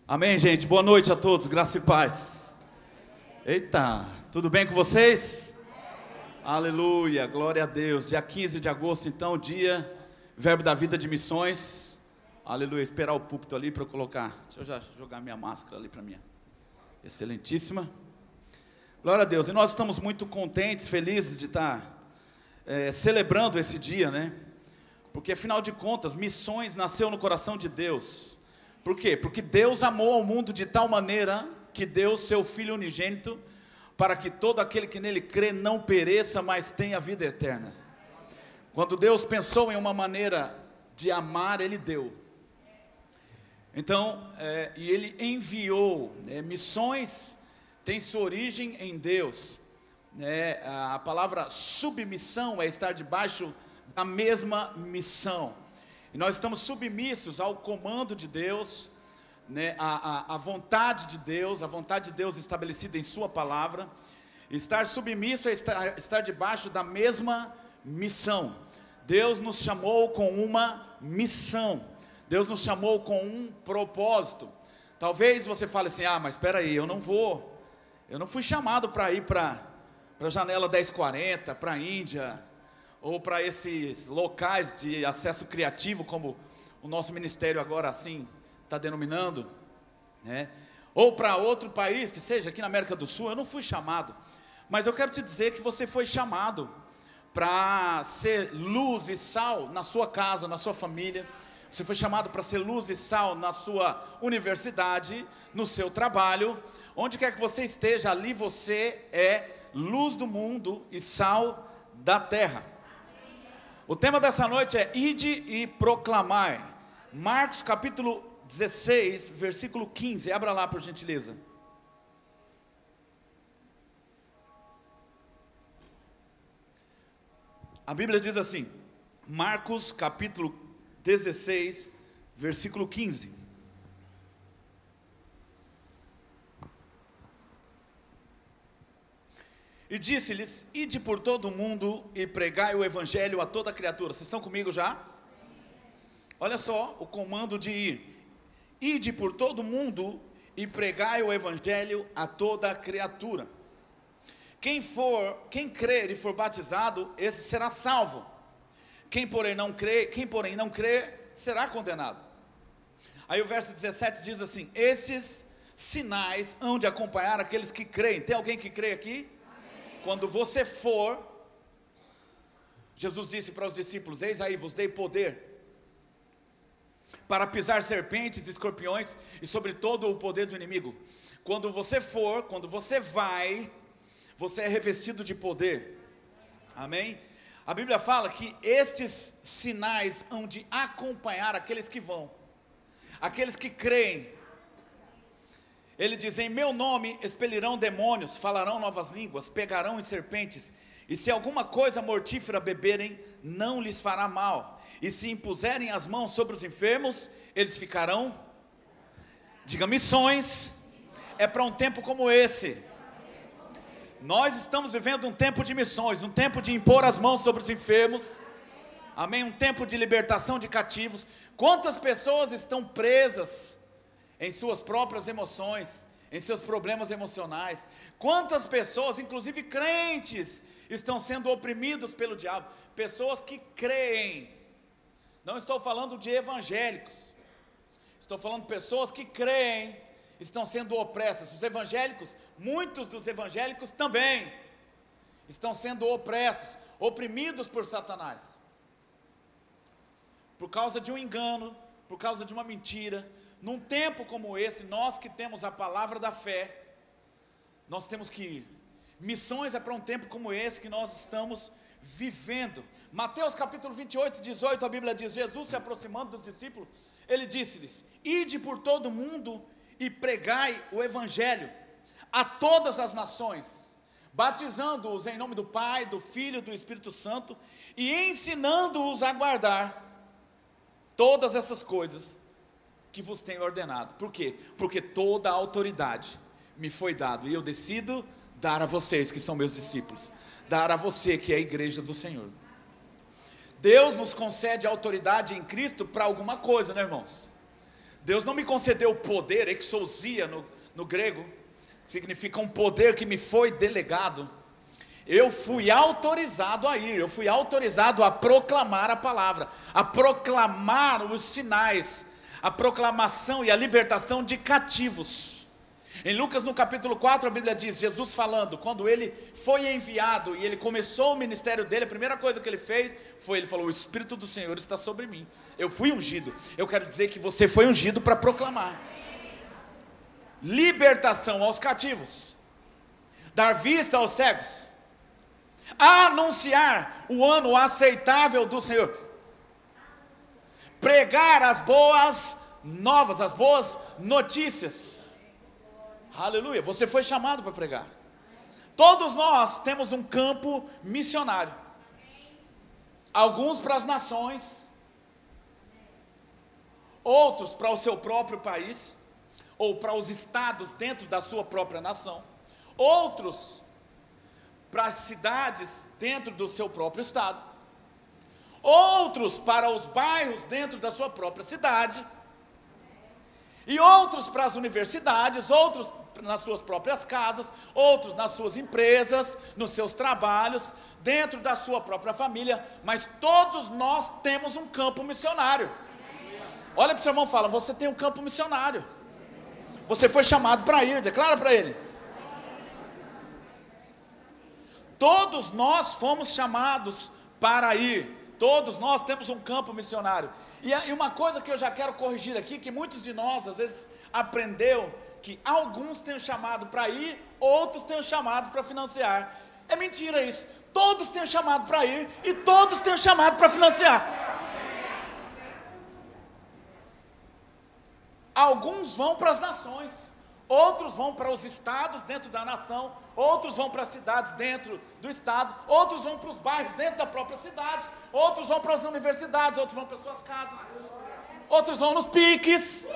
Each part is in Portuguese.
Amém, gente? Boa noite a todos, graça e paz. Eita, tudo bem com vocês? Aleluia, glória a Deus. Dia 15 de agosto, então, dia Verbo da Vida de Missões. Aleluia, esperar o púlpito ali para eu colocar. Deixa eu já jogar minha máscara ali para mim. Excelentíssima. Glória a Deus. E nós estamos muito contentes, felizes de estar celebrando esse dia, né? Porque afinal de contas, missões nasceu no coração de Deus. Por quê? Porque Deus amou ao mundo de tal maneira que deu seu Filho unigênito para que todo aquele que nele crê não pereça, mas tenha vida eterna. Quando Deus pensou em uma maneira de amar, Ele deu. Então, e Ele enviou. Missões tem sua origem em Deus. A palavra submissão é estar debaixo da mesma missão. E nós estamos submissos ao comando de Deus, a vontade de Deus estabelecida em sua palavra. Estar submisso é estar debaixo da mesma missão. Deus nos chamou com uma missão. Deus nos chamou com um propósito. Talvez você fale assim, mas espera aí, eu não fui chamado para ir para a janela 1040, para a Índia, ou para esses locais de acesso criativo, como o nosso ministério agora assim está denominando, ou para outro país, que seja aqui na América do Sul. Eu não fui chamado, mas eu quero te dizer que você foi chamado para ser luz e sal na sua casa, na sua família. Você foi chamado para ser luz e sal na sua universidade, no seu trabalho, onde quer que você esteja, ali você é luz do mundo e sal da terra. O tema dessa noite é Ide e proclamai. Marcos capítulo 16, versículo 15. Abra lá, por gentileza. A Bíblia diz assim, Marcos capítulo 16, versículo 15. E disse-lhes, ide por todo o mundo e pregai o evangelho a toda criatura. Vocês estão comigo já? Olha só o comando de ir. Ide por todo o mundo e pregai o evangelho a toda criatura. Quem crer e for batizado, esse será salvo. Quem porém não crer, será condenado. Aí o verso 17 diz assim, estes sinais hão de acompanhar aqueles que creem. Tem alguém que crê aqui? Quando você for, Jesus disse para os discípulos, eis aí vos dei poder para pisar serpentes, escorpiões e sobre todo o poder do inimigo. Quando você for, quando você vai, você é revestido de poder. Amém? A Bíblia fala que estes sinais hão de acompanhar aqueles que vão, aqueles que creem. Ele diz, em meu nome expelirão demônios, falarão novas línguas, pegarão em serpentes, e se alguma coisa mortífera beberem, não lhes fará mal, e se impuserem as mãos sobre os enfermos, eles ficarão. Diga, missões é para um tempo como esse. Nós estamos vivendo um tempo de missões, um tempo de impor as mãos sobre os enfermos, amém? Um tempo de libertação de cativos. Quantas pessoas estão presas em suas próprias emoções, em seus problemas emocionais? Quantas pessoas, inclusive crentes, estão sendo oprimidos pelo diabo? Pessoas que creem. Não estou falando de evangélicos, estou falando de pessoas que creem, estão sendo opressas. Os evangélicos, muitos dos evangélicos também estão sendo opressos, oprimidos por Satanás, por causa de um engano, por causa de uma mentira. Num tempo como esse, nós que temos a palavra da fé, nós temos que ir. Missões é para um tempo como esse que nós estamos vivendo. Mateus capítulo 28, 18, a Bíblia diz, Jesus se aproximando dos discípulos, ele disse-lhes, ide por todo o mundo e pregai o evangelho a todas as nações, batizando-os em nome do Pai, do Filho e do Espírito Santo, e ensinando-os a guardar todas essas coisas que vos tenho ordenado. Por quê? Porque toda a autoridade me foi dada, e eu decido dar a vocês que são meus discípulos, dar a você que é a igreja do Senhor. Deus nos concede autoridade em Cristo para alguma coisa, né, irmãos? Deus não me concedeu o poder, exousia no grego, que significa um poder que me foi delegado. Eu fui autorizado a ir, eu fui autorizado a proclamar a palavra, a proclamar os sinais, a proclamação e a libertação de cativos. Em Lucas no capítulo 4 a Bíblia diz, Jesus falando, quando ele foi enviado e ele começou o ministério dele, a primeira coisa que ele fez foi, ele falou, o Espírito do Senhor está sobre mim, eu fui ungido. Eu quero dizer que você foi ungido para proclamar libertação aos cativos, dar vista aos cegos, anunciar o ano aceitável do Senhor, pregar as boas novas, as boas notícias. Aleluia, você foi chamado para pregar. Todos nós temos um campo missionário. Alguns para as nações, outros para o seu próprio país, ou para os estados dentro da sua própria nação, outros para as cidades dentro do seu próprio estado, outros para os bairros dentro da sua própria cidade, e outros para as universidades, outros nas suas próprias casas, outros nas suas empresas, nos seus trabalhos, dentro da sua própria família, mas todos nós temos um campo missionário. Olha para o seu irmão e fala, você tem um campo missionário, você foi chamado para ir, declara para ele. Todos nós fomos chamados para ir, todos nós temos um campo missionário. E uma coisa que eu já quero corrigir aqui, que muitos de nós às vezes aprendeu, que alguns têm o chamado para ir, outros têm o chamado para financiar. É mentira isso, todos têm o chamado para ir, e todos têm o chamado para financiar. Alguns vão para as nações, outros vão para os estados dentro da nação, outros vão para as cidades dentro do estado, outros vão para os bairros dentro da própria cidade, outros vão para as universidades, outros vão para as suas casas, outros vão nos piques.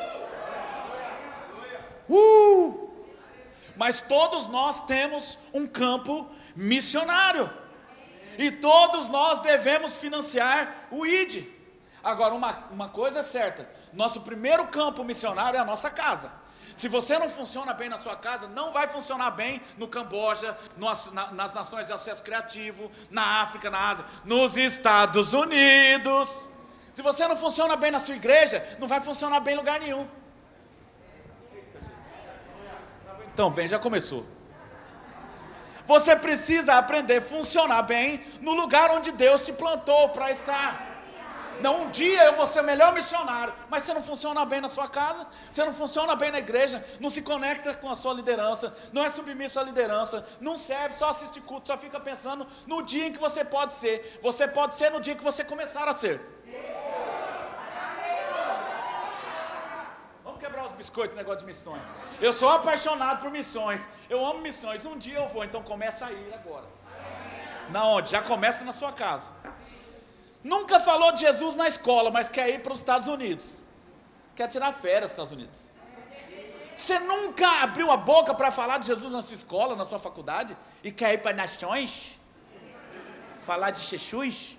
Mas todos nós temos um campo missionário, e todos nós devemos financiar o ID. Agora uma coisa é certa, nosso primeiro campo missionário é a nossa casa. Se você não funciona bem na sua casa, não vai funcionar bem no Camboja, nas nações de acesso criativo, na África, na Ásia, nos Estados Unidos. Se você não funciona bem na sua igreja, não vai funcionar bem em lugar nenhum. Então, bem, já começou. Você precisa aprender a funcionar bem no lugar onde Deus te plantou para estar. Não, um dia eu vou ser o melhor missionário, mas você não funciona bem na sua casa, você não funciona bem na igreja, não se conecta com a sua liderança, não é submisso à liderança, não serve, só assiste culto, só fica pensando no dia em que você pode ser. Você pode ser no dia que você começar a ser. Vamos quebrar os biscoitos, negócio de missões. Eu sou apaixonado por missões, eu amo missões, um dia eu vou, então começa a ir agora. Na onde? Já começa na sua casa. Nunca falou de Jesus na escola, mas quer ir para os Estados Unidos, quer tirar férias nos Estados Unidos. Você nunca abriu a boca para falar de Jesus na sua escola, na sua faculdade, e quer ir para nações, falar de Jesus?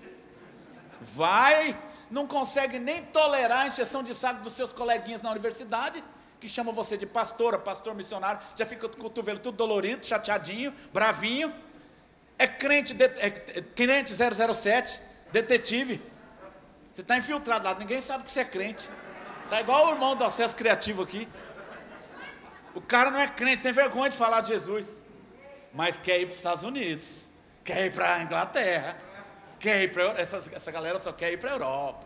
Vai, não consegue nem tolerar a encheção de saco dos seus coleguinhas na universidade, que chamam você de pastora, pastor missionário, já fica com o cotovelo tudo dolorido, chateadinho, bravinho, é crente 007, detetive, você está infiltrado lá, ninguém sabe que você é crente, está igual o irmão do acesso criativo aqui, o cara não é crente, tem vergonha de falar de Jesus, mas quer ir para os Estados Unidos, quer ir para a Inglaterra, quer ir para essa galera só quer ir para a Europa,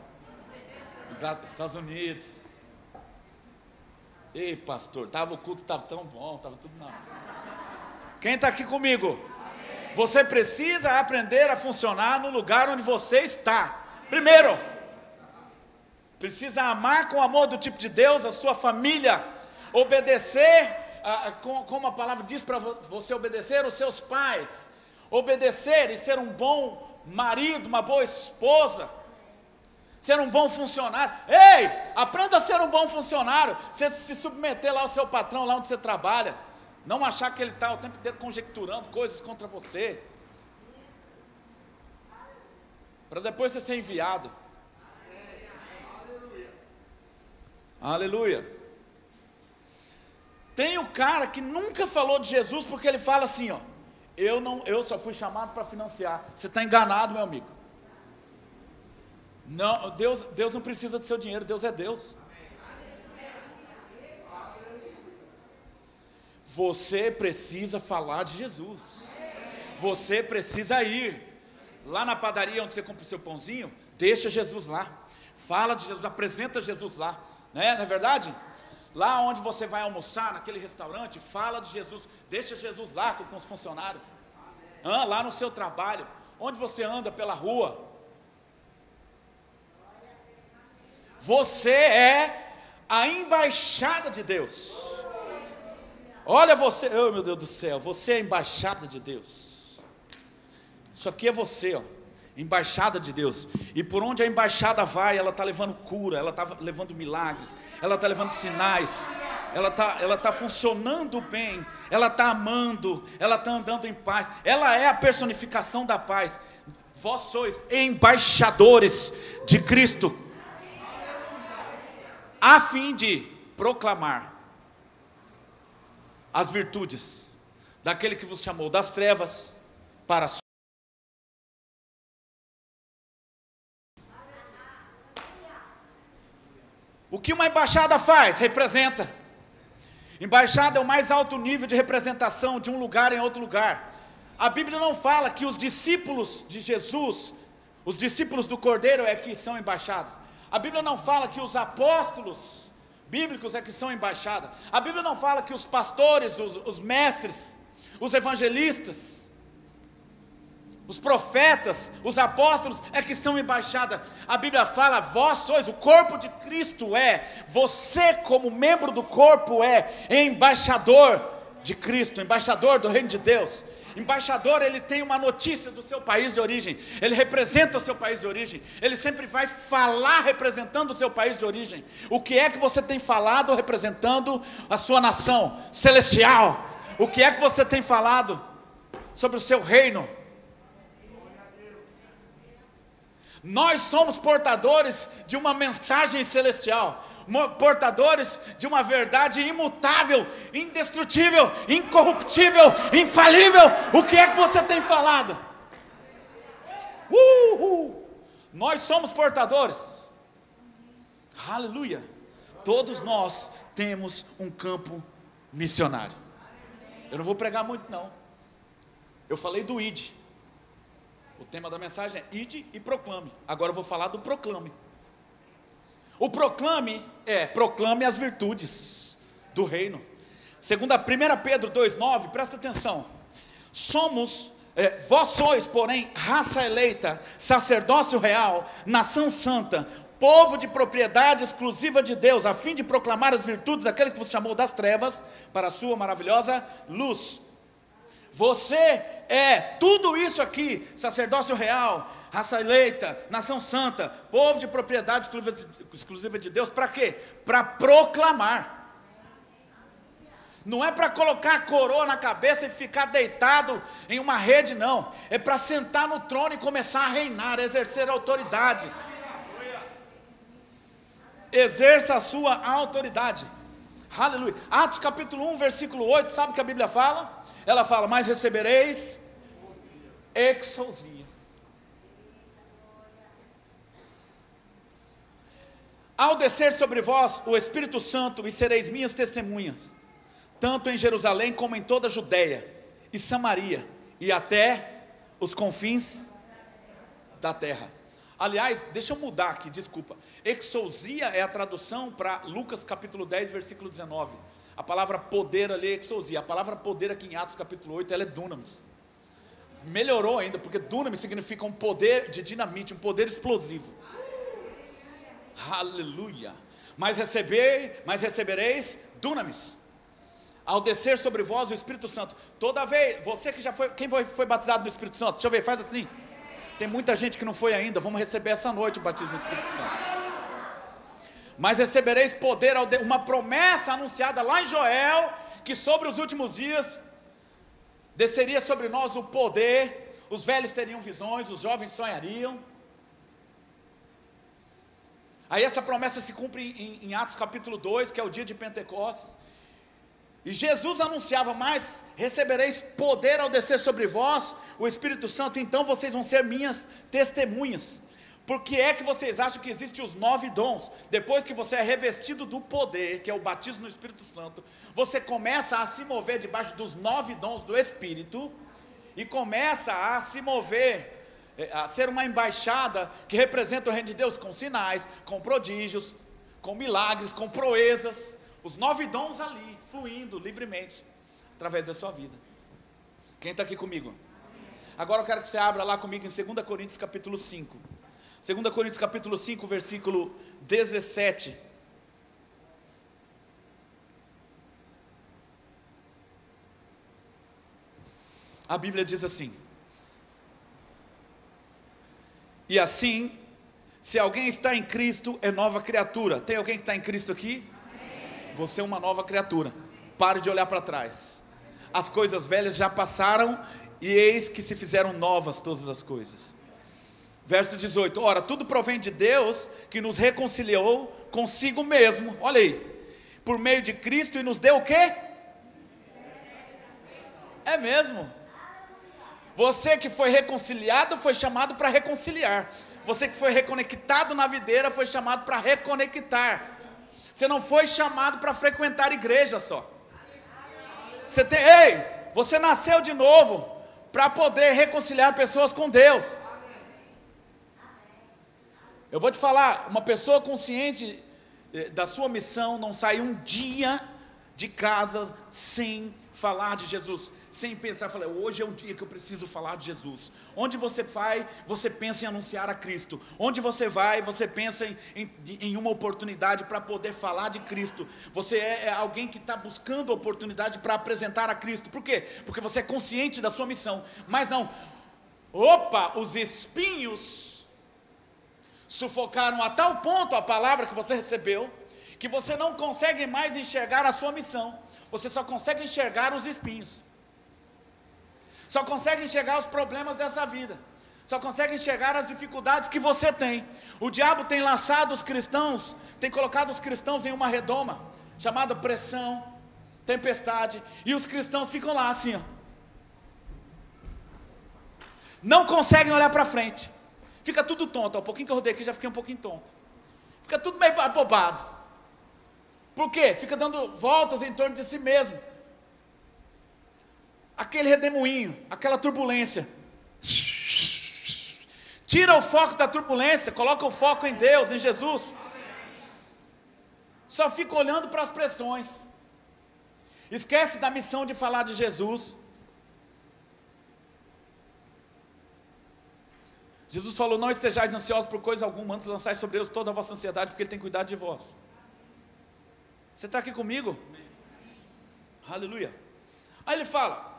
Estados Unidos. Ei, pastor, o culto estava tão bom, estava tudo na... Quem está aqui comigo? Você precisa aprender a funcionar no lugar onde você está. Primeiro, precisa amar com o amor do tipo de Deus a sua família, obedecer, como a palavra diz para você obedecer os seus pais, obedecer e ser um bom marido, uma boa esposa, ser um bom funcionário. Ei, aprenda a ser um bom funcionário, você se submeter lá ao seu patrão, lá onde você trabalha. Não achar que ele está o tempo inteiro conjecturando coisas contra você, para depois você ser enviado. Aleluia. Tem o cara que nunca falou de Jesus porque ele fala assim, ó, eu só fui chamado para financiar. Você está enganado, meu amigo. Não, Deus não precisa do seu dinheiro, Deus é Deus. Você precisa falar de Jesus. Você precisa ir lá na padaria onde você compra o seu pãozinho, deixa Jesus lá. Fala de Jesus, apresenta Jesus lá, né? Não é verdade? Lá onde você vai almoçar, naquele restaurante, fala de Jesus, deixa Jesus lá com os funcionários. Lá no seu trabalho, onde você anda pela rua. Você é a embaixada de Deus. Olha você, oh meu Deus do céu, você é a embaixada de Deus. Isso aqui é você, ó, embaixada de Deus. E por onde a embaixada vai, ela está levando cura, ela está levando milagres, ela está levando sinais, ela tá funcionando bem, ela está amando, ela está andando em paz, ela é a personificação da paz. Vós sois embaixadores de Cristo, a fim de proclamar as virtudes daquele que vos chamou das trevas para a sua. O que uma embaixada faz? Representa. Embaixada é o mais alto nível de representação de um lugar em outro lugar. A Bíblia não fala que os discípulos de Jesus, os discípulos do Cordeiro é que são embaixados. A Bíblia não fala que os apóstolos bíblicos é que são embaixada. A Bíblia não fala que os pastores, os mestres, os evangelistas, os profetas, os apóstolos é que são embaixada. A Bíblia fala, vós sois, o corpo de Cristo você como membro do corpo é embaixador de Cristo, embaixador do reino de Deus. Embaixador, ele tem uma notícia do seu país de origem, ele representa o seu país de origem, ele sempre vai falar representando o seu país de origem. O que é que você tem falado representando a sua nação celestial? O que é que você tem falado sobre o seu reino? Nós somos portadores de uma mensagem celestial, portadores de uma verdade imutável, indestrutível, incorruptível, infalível. O que é que você tem falado? Nós somos portadores. Aleluia. Todos nós temos um campo missionário. Eu não vou pregar muito não. Eu falei do ID. O tema da mensagem é ide e proclame. Agora eu vou falar do proclame. O proclame proclame as virtudes do reino. Segundo a 1 Pedro 2,9, presta atenção. Vós sois, porém, raça eleita, sacerdócio real, nação santa, povo de propriedade exclusiva de Deus, a fim de proclamar as virtudes daquele que vos chamou das trevas para a sua maravilhosa luz. Você é tudo isso aqui, sacerdócio real, raça eleita, nação santa, povo de propriedade exclusiva de Deus, para quê? Para proclamar. Não é para colocar a coroa na cabeça e ficar deitado em uma rede, não. É para sentar no trono e começar a reinar, exercer a autoridade. Exerça a sua autoridade. Aleluia. Atos capítulo 1, versículo 8, sabe o que a Bíblia fala? Ela fala, mas recebereis exousia. Ao descer sobre vós o Espírito Santo, e sereis minhas testemunhas, tanto em Jerusalém como em toda a Judeia e Samaria, e até os confins da terra. Aliás, deixa eu mudar aqui, desculpa. Exousia é a tradução para Lucas capítulo 10, versículo 19. A palavra poder ali é exousia. A palavra poder aqui em Atos capítulo 8, ela é dunamis. Melhorou ainda, porque dunamis significa um poder de dinamite, um poder explosivo. Aleluia. Mas recebereis dunamis. Ao descer sobre vós o Espírito Santo. Toda vez, você que já foi, quem foi batizado no Espírito Santo? Deixa eu ver, faz assim. Tem muita gente que não foi ainda. Vamos receber essa noite o batismo no Espírito Santo. Mas recebereis poder, uma promessa anunciada lá em Joel, que sobre os últimos dias desceria sobre nós o poder. Os velhos teriam visões, os jovens sonhariam. Aí essa promessa se cumpre em Atos capítulo 2, que é o dia de Pentecostes. E Jesus anunciava: mas recebereis poder ao descer sobre vós o Espírito Santo, então vocês vão ser minhas testemunhas. Por que é que vocês acham que existem os 9 dons? Depois que você é revestido do poder, que é o batismo no Espírito Santo, você começa a se mover debaixo dos 9 dons do Espírito, e começa a se mover, a ser uma embaixada que representa o reino de Deus, com sinais, com prodígios, com milagres, com proezas, os 9 dons ali, fluindo livremente, através da sua vida. Quem está aqui comigo? Agora eu quero que você abra lá comigo em 2 Coríntios capítulo 5. 2 Coríntios capítulo 5, versículo 17. A Bíblia diz assim: e assim, se alguém está em Cristo, é nova criatura. Tem alguém que está em Cristo aqui? Amém. Você é uma nova criatura. Pare de olhar para trás. As coisas velhas já passaram, e eis que se fizeram novas todas as coisas. Verso 18, ora, tudo provém de Deus, que nos reconciliou consigo mesmo, olha aí, por meio de Cristo, e nos deu o quê? É mesmo? Você que foi reconciliado, foi chamado para reconciliar. Você que foi reconectado na videira, foi chamado para reconectar. Você não foi chamado para frequentar igreja só. Você nasceu de novo, para poder reconciliar pessoas com Deus. Eu vou te falar, uma pessoa consciente da sua missão não sai um dia de casa sem falar de Jesus, sem pensar, falar, hoje é um dia que eu preciso falar de Jesus. Onde você vai, você pensa em anunciar a Cristo. Onde você vai, você pensa em uma oportunidade para poder falar de Cristo. Você é alguém que está buscando oportunidade para apresentar a Cristo. Por quê? Porque você é consciente da sua missão. Mas não, os espinhos sufocaram a tal ponto a palavra que você recebeu, que você não consegue mais enxergar a sua missão. Você só consegue enxergar os espinhos, só consegue enxergar os problemas dessa vida, só consegue enxergar as dificuldades que você tem. O diabo tem lançado os cristãos, tem colocado os cristãos em uma redoma, chamada pressão, tempestade, e os cristãos ficam lá assim, ó, não conseguem olhar para frente, fica tudo tonto. Um pouquinho que eu rodei aqui, já fiquei um pouquinho tonto, fica tudo meio abobado. Por quê? Fica dando voltas em torno de si mesmo, aquele redemoinho, aquela turbulência. Tira o foco da turbulência, coloca o foco em Deus, em Jesus. Só fica olhando para as pressões, esquece da missão de falar de Jesus. Jesus falou: não estejais ansiosos por coisa alguma, antes lançai sobre Deus toda a vossa ansiedade, porque Ele tem cuidado de vós. Você está aqui comigo? Amém. Aleluia. Aí ele fala: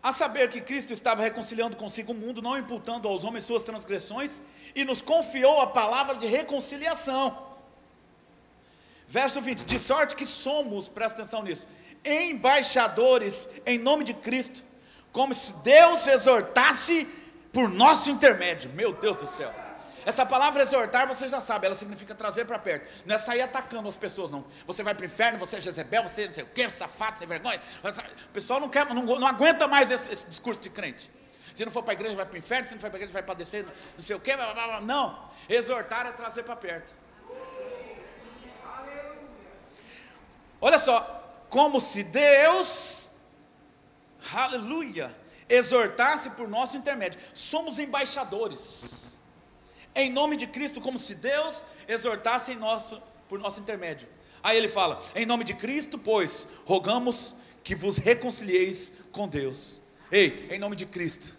a saber que Cristo estava reconciliando consigo o mundo, não imputando aos homens suas transgressões, e nos confiou a palavra de reconciliação. Verso 20, de sorte que somos, presta atenção nisso, embaixadores em nome de Cristo, como se Deus exortasse por nosso intermédio. Meu Deus do céu. Essa palavra exortar, você já sabe, ela significa trazer para perto. Não é sair atacando as pessoas, não. Você vai para o inferno, você é Jezebel, você não sei o que, safado, sem vergonha. O pessoal não aguenta mais esse discurso de crente. Se não for para a igreja, vai para o inferno. Se não for para a igreja, vai padecer, não sei o que. Não, exortar é trazer para perto. Olha só, como se Deus, aleluia, exortasse por nosso intermédio. Somos embaixadores em nome de Cristo, como se Deus exortasse por nosso intermédio. Aí ele fala: em nome de Cristo, pois, rogamos que vos reconcilieis com Deus. Ei, em nome de Cristo,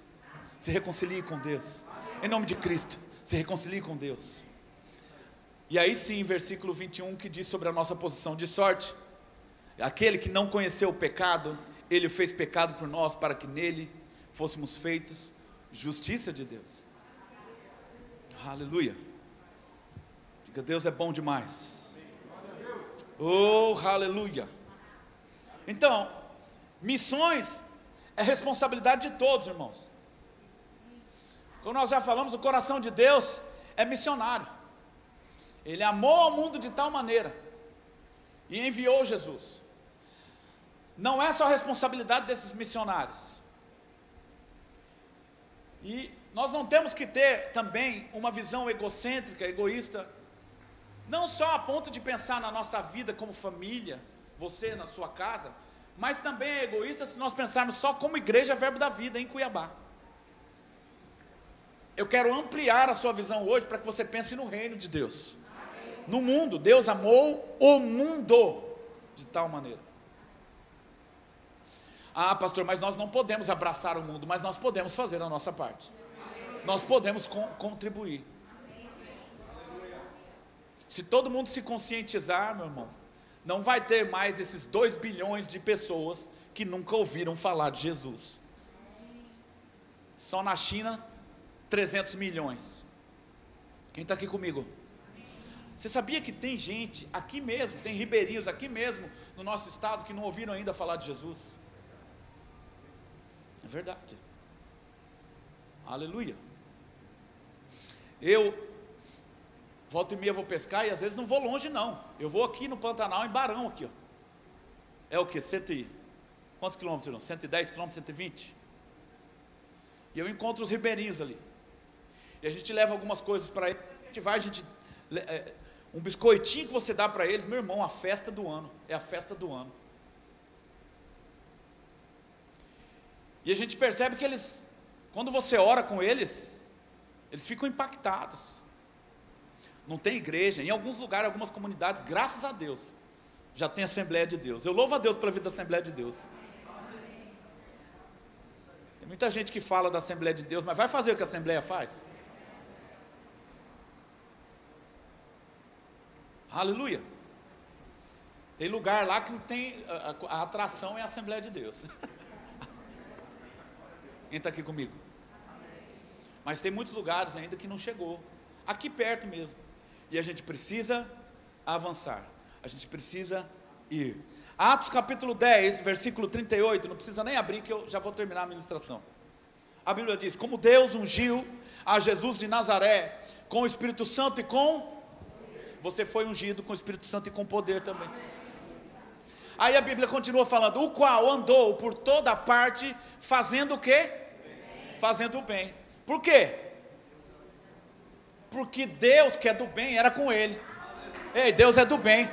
se reconcilie com Deus. Em nome de Cristo, se reconcilie com Deus. E aí sim, versículo 21, que diz sobre a nossa posição: de sorte, aquele que não conheceu o pecado, Ele o fez pecado por nós, para que nele fôssemos feitos justiça de Deus. Aleluia. Diga: Deus é bom demais. Oh, aleluia. Então, missões é responsabilidade de todos, irmãos. Como nós já falamos, o coração de Deus é missionário. Ele amou ao mundo de tal maneira e enviou Jesus. Não é só responsabilidade desses missionários. E nós não temos que ter também uma visão egocêntrica, egoísta, não só a ponto de pensar na nossa vida como família, você na sua casa, mas também é egoísta se nós pensarmos só como igreja Verbo da Vida em Cuiabá. Eu quero ampliar a sua visão hoje para que você pense no reino de Deus. No mundo, Deus amou o mundo de tal maneira. Ah, pastor, mas nós não podemos abraçar o mundo, mas nós podemos fazer a nossa parte. Nós podemos contribuir. Se todo mundo se conscientizar, meu irmão, não vai ter mais esses 2 bilhões de pessoas que nunca ouviram falar de Jesus. Só na China, 300 milhões. Quem está aqui comigo? Você sabia que tem gente aqui mesmo, tem ribeirinhos aqui mesmo no nosso estado que não ouviram ainda falar de Jesus? É verdade. Aleluia. Eu volta e meia vou pescar e às vezes não vou longe não. Eu vou aqui no Pantanal, em Barão aqui, ó. É o que? Quantos quilômetros, irmão? 110 quilômetros, 120? E eu encontro os ribeirinhos ali. E a gente leva algumas coisas para eles. Um biscoitinho que você dá para eles, meu irmão, a festa do ano. É a festa do ano. E a gente percebe que eles, quando você ora com eles, eles ficam impactados. Não tem igreja, em alguns lugares, algumas comunidades, graças a Deus, já tem Assembleia de Deus. Eu louvo a Deus pela vida da Assembleia de Deus. Tem muita gente que fala da Assembleia de Deus, mas vai fazer o que a Assembleia faz? Aleluia. Tem lugar lá que não tem, a atração é a Assembleia de Deus. Quem está aqui comigo? Mas tem muitos lugares ainda que não chegou. Aqui perto mesmo. E a gente precisa avançar. A gente precisa ir. Atos capítulo 10, versículo 38. Não precisa nem abrir que eu já vou terminar a ministração. A Bíblia diz: como Deus ungiu a Jesus de Nazaré com o Espírito Santo e com... Você foi ungido com o Espírito Santo e com poder também. Aí a Bíblia continua falando: o qual andou por toda parte fazendo o quê? Fazendo o bem. Por quê? Porque Deus, que é do bem, era com ele. Ei, Deus é do bem.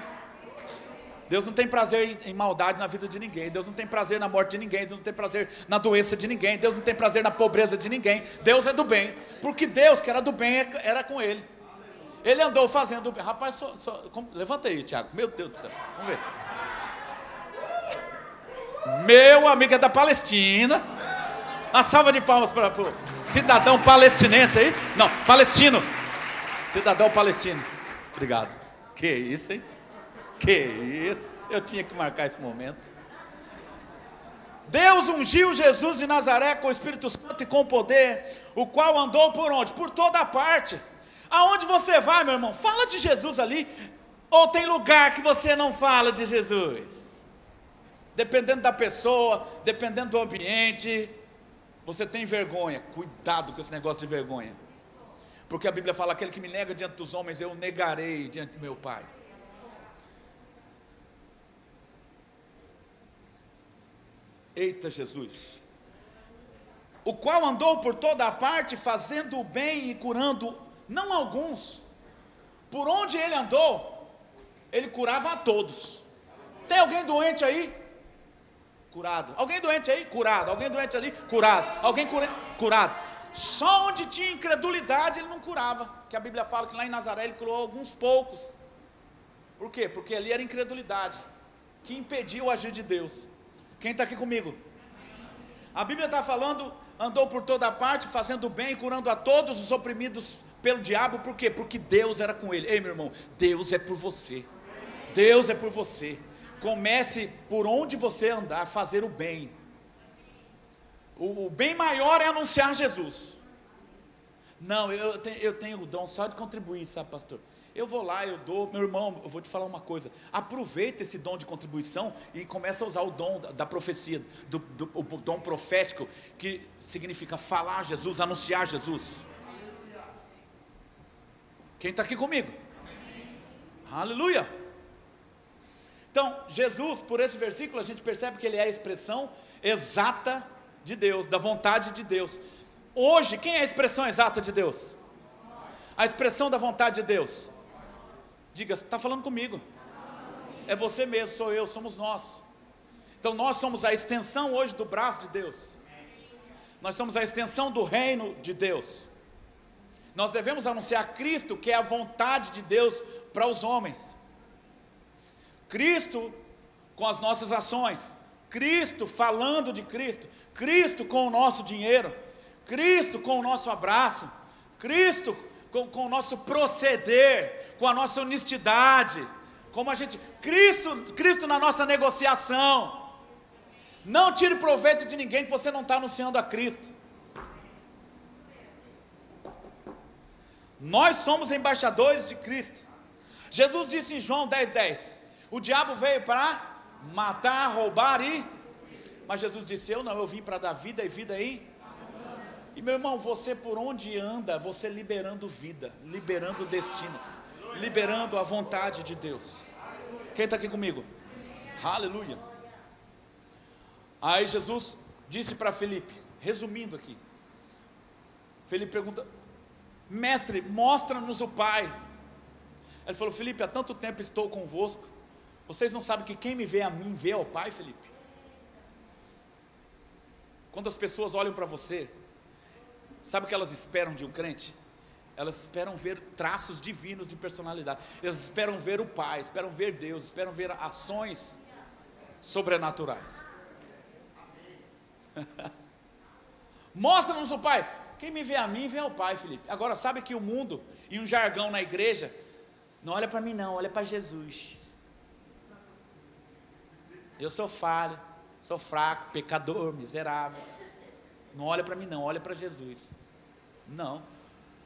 Deus não tem prazer em maldade na vida de ninguém. Deus não tem prazer na morte de ninguém. Deus não tem prazer na doença de ninguém. Deus não tem prazer na pobreza de ninguém. Deus é do bem. Porque Deus, que era do bem, era com ele. Ele andou fazendo o bem. Rapaz, levanta aí, Tiago. Meu Deus do céu. Vamos ver. Meu amigo é da Palestina. Uma salva de palmas para o cidadão palestinense, é isso? Não, palestino. Cidadão palestino. Obrigado. Que isso, hein? Que isso. Eu tinha que marcar esse momento. Deus ungiu Jesus de Nazaré com o Espírito Santo e com poder, o qual andou por onde? Por toda parte. Aonde você vai, meu irmão? Fala de Jesus ali. Ou tem lugar que você não fala de Jesus? Dependendo da pessoa, dependendo do ambiente, você tem vergonha. Cuidado com esse negócio de vergonha. Porque a Bíblia fala: aquele que me nega diante dos homens, eu o negarei diante do meu Pai. Eita Jesus. O qual andou por toda a parte, fazendo o bem e curando, não alguns. Por onde ele andou, ele curava a todos. Tem alguém doente aí? Curado. Alguém doente aí? Curado. Alguém doente ali? Curado. Alguém curado. Só onde tinha incredulidade ele não curava. Que a Bíblia fala que lá em Nazaré ele curou alguns poucos. Por quê? Porque ali era incredulidade que impediu o agir de Deus. Quem está aqui comigo? A Bíblia está falando: andou por toda parte, fazendo bem e curando a todos os oprimidos pelo diabo. Por quê? Porque Deus era com ele. Ei, meu irmão, Deus é por você. Deus é por você. Comece por onde você andar, fazer o bem. O bem maior é anunciar Jesus. Não, eu tenho o dom só de contribuir, sabe, pastor? Eu vou lá, eu dou. Meu irmão, eu vou te falar uma coisa. Aproveita esse dom de contribuição e começa a usar o dom da profecia, o dom profético, que significa falar Jesus, anunciar Jesus. Quem está aqui comigo? Aleluia! Então, Jesus, por esse versículo, a gente percebe que ele é a expressão exata de Deus, da vontade de Deus. Hoje, quem é a expressão exata de Deus? A expressão da vontade de Deus. Diga, está falando comigo. É você mesmo, sou eu, somos nós. Então nós somos a extensão hoje do braço de Deus. Nós somos a extensão do reino de Deus. Nós devemos anunciar Cristo, que é a vontade de Deus para os homens. Cristo com as nossas ações, Cristo falando de Cristo, Cristo com o nosso dinheiro, Cristo com o nosso abraço, Cristo com o nosso proceder, com a nossa honestidade, como a gente, Cristo na nossa negociação. Não tire proveito de ninguém que você não está anunciando a Cristo. Nós somos embaixadores de Cristo. Jesus disse em João 10:10, o diabo veio para matar, roubar mas Jesus disse, eu vim para dar vida e vida aí. E meu irmão, você por onde anda, você liberando vida, liberando destinos, liberando a vontade de Deus. Quem está aqui comigo? Aleluia. Aí Jesus disse para Felipe, resumindo aqui, Felipe pergunta, mestre, mostra-nos o Pai. Ele falou, Felipe, há tanto tempo estou convosco, vocês não sabem que quem me vê a mim, vê ao Pai, Felipe? Quando as pessoas olham para você, sabe o que elas esperam de um crente? Elas esperam ver traços divinos de personalidade, elas esperam ver o Pai, esperam ver Deus, esperam ver ações sobrenaturais. Mostra-nos o Pai. Quem me vê a mim, vê ao Pai, Felipe. Agora, sabe que o mundo e um jargão na igreja, não olha para mim não, olha para Jesus. Eu sou falho, sou fraco, pecador, miserável. Não olha para mim não, olha para Jesus. Não.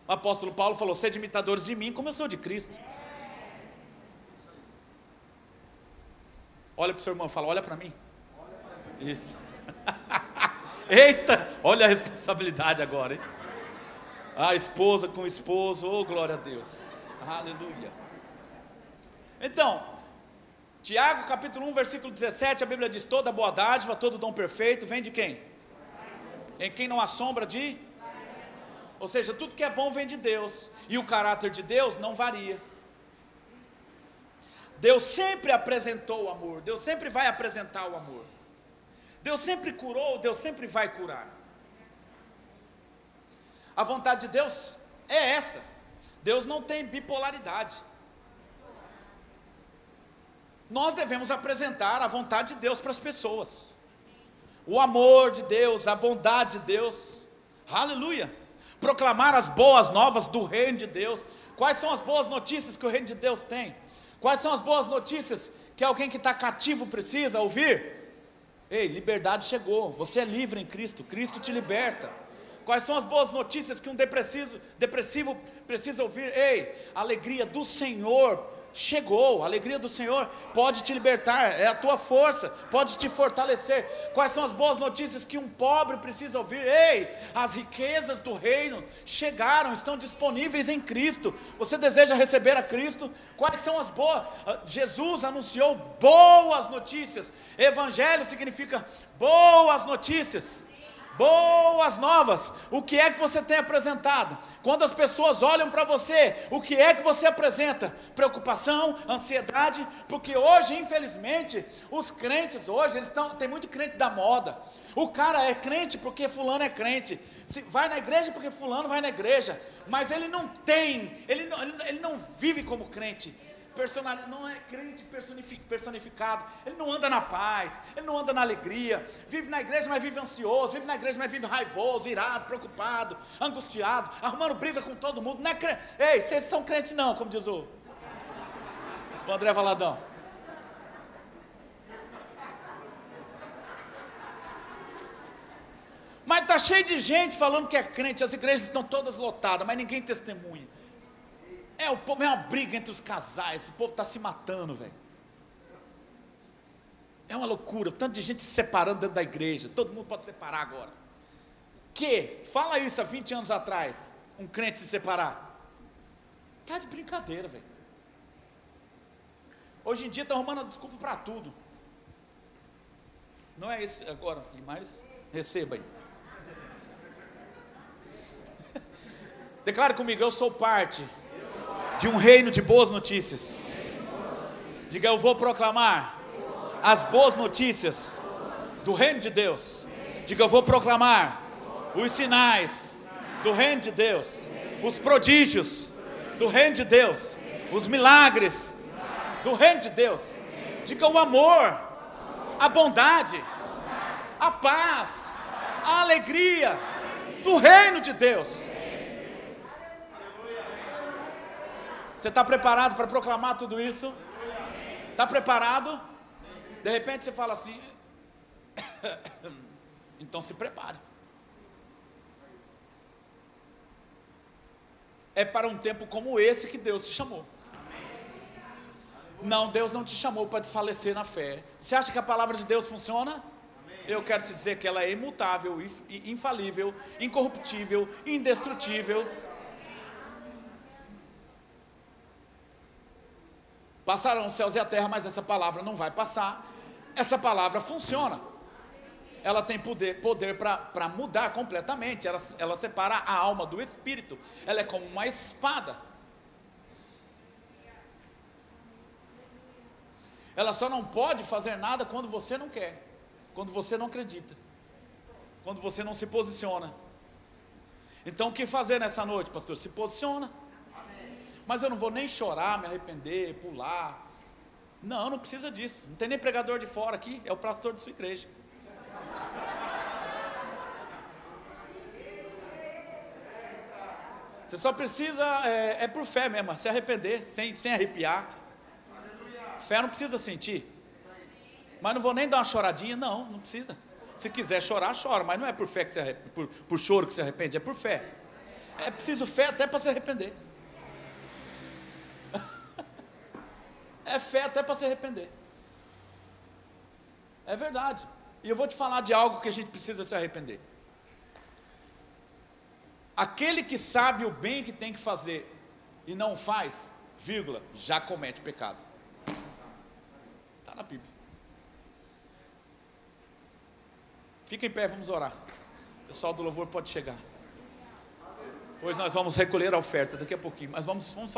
O apóstolo Paulo falou, sede imitadores de mim, como eu sou de Cristo. Olha para o seu irmão e fala, olha para mim. Isso. Eita, olha a responsabilidade agora, hein? A esposa com o esposo, oh glória a Deus. Aleluia. Então, Tiago capítulo 1, versículo 17, a Bíblia diz, toda boa dádiva, todo dom perfeito, vem de quem? Em quem não há sombra de? Ou seja, tudo que é bom vem de Deus, e o caráter de Deus não varia. Deus sempre apresentou o amor, Deus sempre vai apresentar o amor. Deus sempre curou, Deus sempre vai curar. A vontade de Deus é essa. Deus não tem bipolaridade. Nós devemos apresentar a vontade de Deus para as pessoas. O amor de Deus, a bondade de Deus. Aleluia. Proclamar as boas novas do reino de Deus. Quais são as boas notícias que o reino de Deus tem? Quais são as boas notícias que alguém que está cativo precisa ouvir? Ei, liberdade chegou, você é livre em Cristo, Cristo te liberta. Quais são as boas notícias que um depressivo precisa ouvir? Ei, a alegria do Senhor chegou, a alegria do Senhor pode te libertar, é a tua força, pode te fortalecer. Quais são as boas notícias que um pobre precisa ouvir? Ei, as riquezas do reino chegaram, estão disponíveis em Cristo. Você deseja receber a Cristo? Quais são as boas? Jesus anunciou boas notícias. Evangelho significa boas notícias, boas novas. O que é que você tem apresentado? Quando as pessoas olham para você, o que é que você apresenta? Preocupação, ansiedade? Porque hoje, infelizmente, os crentes hoje, tem muito crente da moda. O cara é crente porque fulano é crente, vai na igreja porque fulano vai na igreja, mas ele não vive como crente. Não é crente personificado, ele não anda na paz, ele não anda na alegria, vive na igreja, mas vive ansioso, vive na igreja, mas vive raivoso, irado, preocupado, angustiado, arrumando briga com todo mundo. Não é crente. Ei, vocês são crentes não, como diz o André Valadão. Mas está cheio de gente falando que é crente, as igrejas estão todas lotadas, mas ninguém testemunha. É uma briga entre os casais, o povo está se matando, velho. É uma loucura, tanto de gente se separando dentro da igreja, todo mundo pode separar agora. Fala isso há 20 anos atrás, um crente se separar. Tá de brincadeira, velho. Hoje em dia está arrumando desculpa para tudo. Não é esse agora, mas receba aí. Declare comigo, eu sou parte de um reino de boas notícias. Diga, eu vou proclamar as boas notícias do reino de Deus. Diga, eu vou proclamar os sinais do reino de Deus, os prodígios do reino de Deus, os milagres do reino de Deus. Diga, o amor, a bondade, a paz, a alegria do reino de Deus. Você está preparado para proclamar tudo isso? Está preparado? De repente você fala assim, então se prepare. É para um tempo como esse que Deus te chamou. Não, Deus não te chamou para desfalecer na fé. Você acha que a palavra de Deus funciona? Eu quero te dizer que ela é imutável, infalível, incorruptível, indestrutível. Passarão os céus e a terra, mas essa palavra não vai passar. Essa palavra funciona. Ela tem poder para mudar completamente. Ela separa a alma do espírito. Ela é como uma espada. Ela só não pode fazer nada quando você não quer, quando você não acredita, quando você não se posiciona. Então o que fazer nessa noite, pastor? Se posiciona. Mas eu não vou nem chorar, me arrepender, pular. Não, não precisa disso. Não tem nem pregador de fora aqui, é o pastor de sua igreja. Você só precisa, por fé mesmo, se arrepender, sem arrepiar. Fé não precisa sentir. Mas não vou nem dar uma choradinha, não precisa. Se quiser chorar, chora, mas não é por fé que por choro que se arrepende, é por fé. É preciso fé até para se arrepender. É fé até para se arrepender. É verdade. E eu vou te falar de algo que a gente precisa se arrepender. Aquele que sabe o bem que tem que fazer e não faz, já comete pecado. Está na Bíblia. Fica em pé, vamos orar. O pessoal do louvor pode chegar. Pois nós vamos recolher a oferta daqui a pouquinho, mas vamos falar.